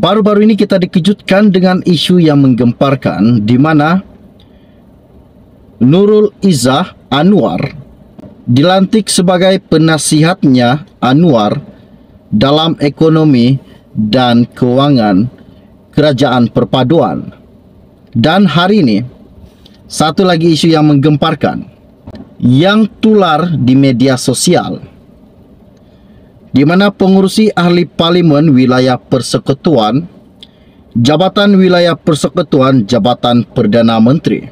Baru-baru ini kita dikejutkan dengan isu yang menggemparkan di mana Nurul Izzah Anwar dilantik sebagai penasihatnya Anwar dalam ekonomi dan keuangan Kerajaan Perpaduan. Dan hari ini, satu lagi isu yang menggemparkan yang tular di media sosial, di mana pengurusi ahli parlimen wilayah persekutuan, Jabatan Wilayah Persekutuan Jabatan Perdana Menteri,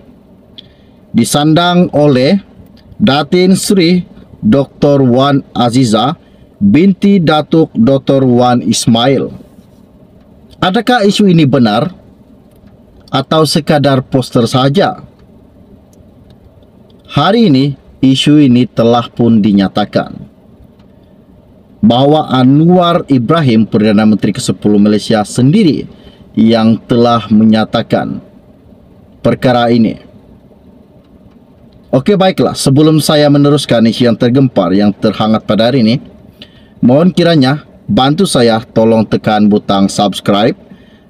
disandang oleh Datin Sri Dr. Wan Azizah binti Datuk Dr. Wan Ismail. Adakah isu ini benar atau sekadar poster saja? Hari ini, isu ini telah pun dinyatakan bahawa Anwar Ibrahim, Perdana Menteri ke-10 Malaysia sendiri yang telah menyatakan perkara ini. Okey, baiklah. Sebelum saya meneruskan isu yang tergempar, yang terhangat pada hari ini, mohon kiranya bantu saya tolong tekan butang subscribe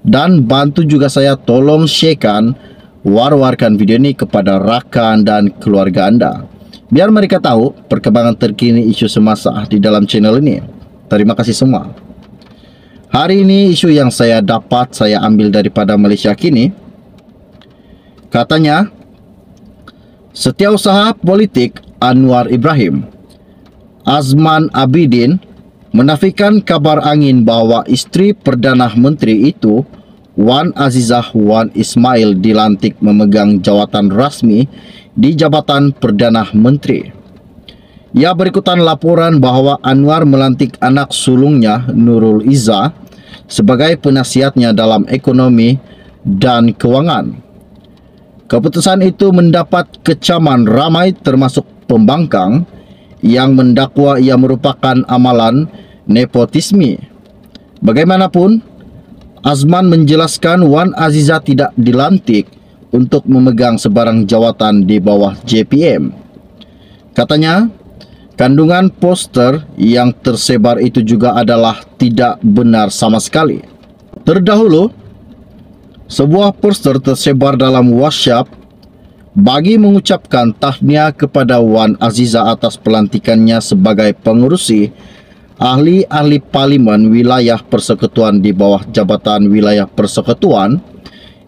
dan bantu juga saya tolong sharekan, war-warkan video ini kepada rakan dan keluarga anda, biar mereka tahu perkembangan terkini isu semasa di dalam channel ini. Terima kasih semua. Hari ini isu yang saya dapat saya ambil daripada Malaysia Kini. Katanya, Setiausaha Politik Anwar Ibrahim, Azman Abidin, menafikan kabar angin bahawa isteri Perdana Menteri itu, Wan Azizah Wan Ismail, dilantik memegang jawatan rasmi di Jabatan Perdana Menteri. Ia berikutan laporan bahawa Anwar melantik anak sulungnya Nurul Izzah sebagai penasihatnya dalam ekonomi dan keuangan. Keputusan itu mendapat kecaman ramai termasuk pembangkang yang mendakwa ia merupakan amalan nepotisme. Bagaimanapun, Azman menjelaskan Wan Azizah tidak dilantik untuk memegang sebarang jawatan di bawah JPM. Katanya, kandungan poster yang tersebar itu juga adalah tidak benar sama sekali. Terdahulu, sebuah poster tersebar dalam WhatsApp bagi mengucapkan tahniah kepada Wan Azizah atas pelantikannya sebagai pengurusi ahli-ahli parlimen wilayah persekutuan di bawah Jabatan Wilayah Persekutuan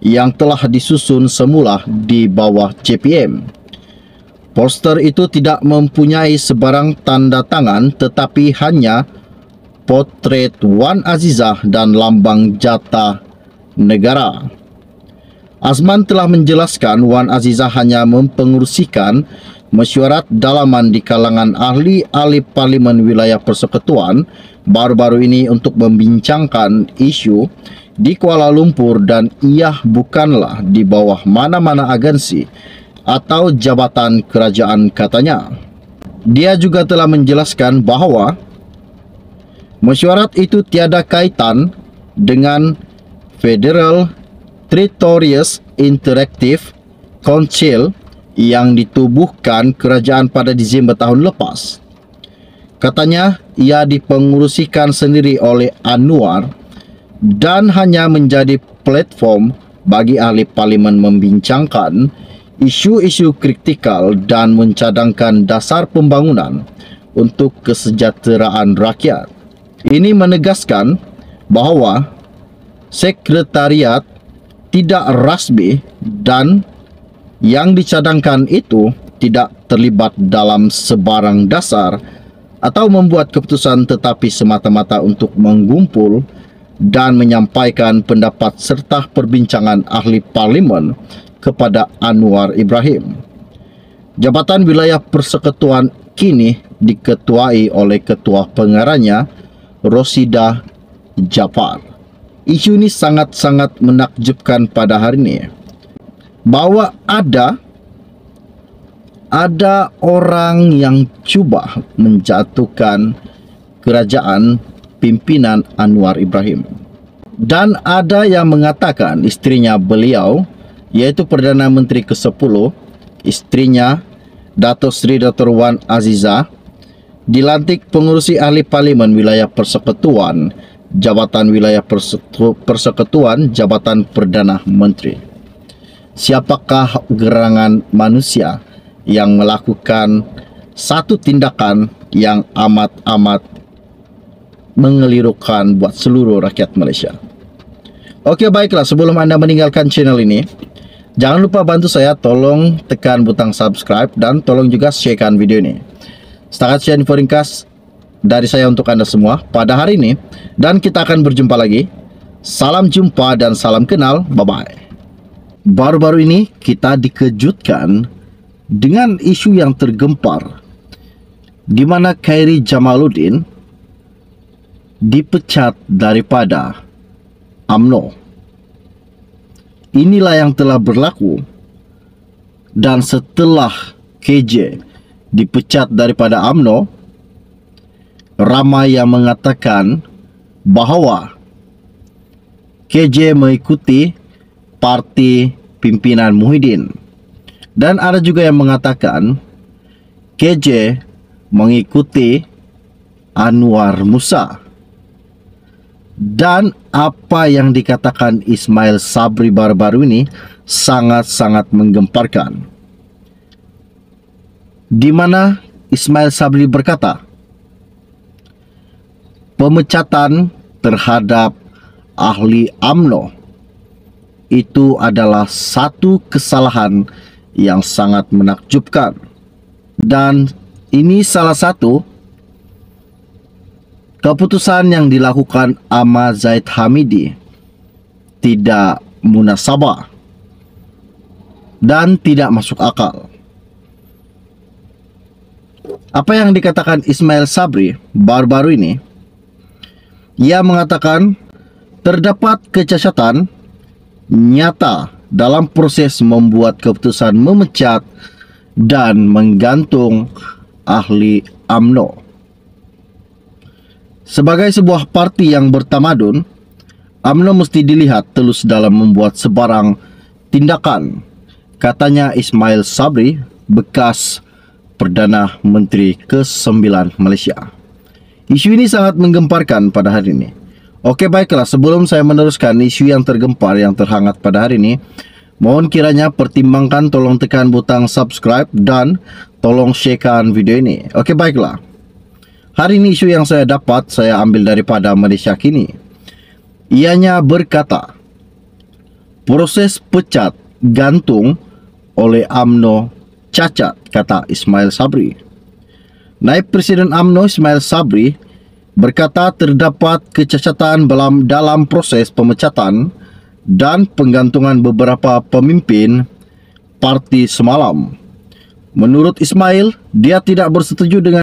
yang telah disusun semula di bawah JPM. Poster itu tidak mempunyai sebarang tanda tangan tetapi hanya potret Wan Azizah dan lambang jata negara. Azman telah menjelaskan Wan Azizah hanya mempengerusikan mesyuarat dalaman di kalangan ahli-ahli parlimen wilayah persekutuan baru-baru ini untuk membincangkan isu di Kuala Lumpur dan ia bukanlah di bawah mana-mana agensi atau jabatan kerajaan katanya. Dia juga telah menjelaskan bahawa mesyuarat itu tiada kaitan dengan Federal Territorial Interactive Council yang ditubuhkan kerajaan pada Disember tahun lepas. Katanya, ia dipengurusikan sendiri oleh Anwar dan hanya menjadi platform bagi ahli parlimen membincangkan isu-isu kritikal dan mencadangkan dasar pembangunan untuk kesejahteraan rakyat. Ini menegaskan bahawa sekretariat tidak rasmi dan yang dicadangkan itu tidak terlibat dalam sebarang dasar atau membuat keputusan tetapi semata-mata untuk menggumpul dan menyampaikan pendapat serta perbincangan ahli parlimen kepada Anwar Ibrahim. Jabatan Wilayah Persekutuan kini diketuai oleh Ketua Pengarahnya Rosida Japar. Isu ini sangat-sangat menakjubkan pada hari ini, bahawa ada orang yang cuba menjatuhkan kerajaan pimpinan Anwar Ibrahim. Dan ada yang mengatakan istrinya beliau, iaitu Perdana Menteri ke-10, istrinya Datuk Seri Dr. Wan Azizah, dilantik pengurusi ahli parlimen wilayah persekutuan jabatan wilayah persekutuan jabatan Perdana Menteri. Siapakah gerangan manusia yang melakukan satu tindakan yang amat-amat mengelirukan buat seluruh rakyat Malaysia? Oke, baiklah, sebelum Anda meninggalkan channel ini, jangan lupa bantu saya, tolong tekan butang subscribe dan tolong juga sharekan video ini. Setakat sekian info ringkas dari saya untuk Anda semua pada hari ini, dan kita akan berjumpa lagi. Salam jumpa dan salam kenal, bye-bye. Baru-baru ini kita dikejutkan dengan isu yang tergempar di mana Khairy Jamaluddin dipecat daripada UMNO. Inilah yang telah berlaku, dan setelah KJ dipecat daripada UMNO, ramai yang mengatakan bahawa KJ mengikuti parti pimpinan Muhyiddin, dan ada juga yang mengatakan KJ mengikuti Anwar Musa. Dan apa yang dikatakan Ismail Sabri baru-baru ini sangat-sangat menggemparkan, di mana Ismail Sabri berkata pemecatan terhadap ahli UMNO itu adalah satu kesalahan yang sangat menakjubkan, dan ini salah satu keputusan yang dilakukan Ahmad Zahid Hamidi tidak munasabah dan tidak masuk akal. Apa yang dikatakan Ismail Sabri baru-baru ini, ia mengatakan terdapat kecacatan nyata dalam proses membuat keputusan memecat dan menggantung ahli UMNO. Sebagai sebuah parti yang bertamadun, UMNO mesti dilihat telus dalam membuat sebarang tindakan, katanya Ismail Sabri, bekas Perdana Menteri ke-9 Malaysia. Isu ini sangat menggemparkan pada hari ini. Oke, baiklah, sebelum saya meneruskan isu yang tergempar yang terhangat pada hari ini, mohon kiranya pertimbangkan, tolong tekan butang subscribe dan tolong sharekan video ini. Oke, baiklah. Hari ini isu yang saya dapat saya ambil daripada Malaysia Kini. Ianya berkata, proses pecat gantung oleh UMNO cacat, kata Ismail Sabri. Naib Presiden UMNO Ismail Sabri berkata terdapat kecacatan dalam proses pemecatan dan penggantungan beberapa pemimpin parti semalam. Menurut Ismail, dia tidak bersetuju dengan